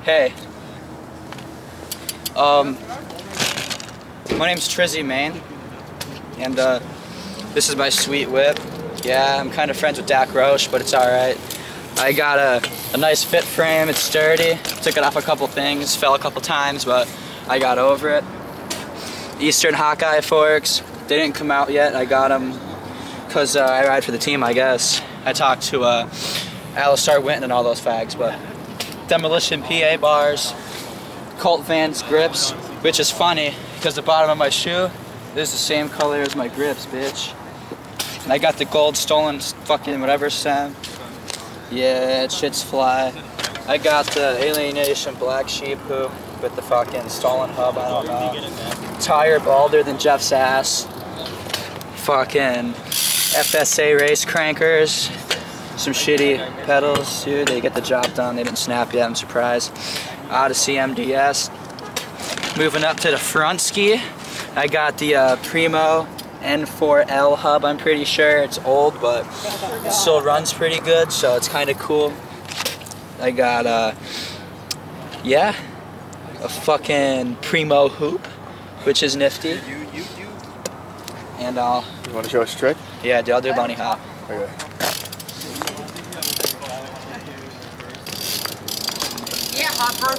Hey. My name's Trizzy, man. And this is my sweet whip. Yeah, I'm kind of friends with Dak Roche, but it's alright. I got a nice fit frame, it's sturdy. Took it off a couple things, fell a couple times, but I got over it. Eastern Hawkeye forks, they didn't come out yet. I got them because I ride for the team, I guess. I talked to Alistar Winton and all those fags, but Demolition PA bars, Colt Vance grips, which is funny because the bottom of my shoe is the same color as my grips, bitch. And I got the gold stolen fucking whatever sound. Yeah, shit's fly. I got the Alienation Black Sheep hoop with the fucking stolen hub, I don't know. Tire balder than Jeff's ass. Fucking FSA race crankers. Some shitty pedals, dude. They get the job done. They didn't snap yet, I'm surprised. Odyssey MDS. Moving up to the front ski. I got the Primo N4L hub, I'm pretty sure. It's old, but it still runs pretty good, so it's kind of cool. I got, yeah, a fucking Primo hoop, which is nifty. And I'll... You want to show us a trick? Yeah, dude, I'll do a bunny hop. Okay. Yeah, hopper.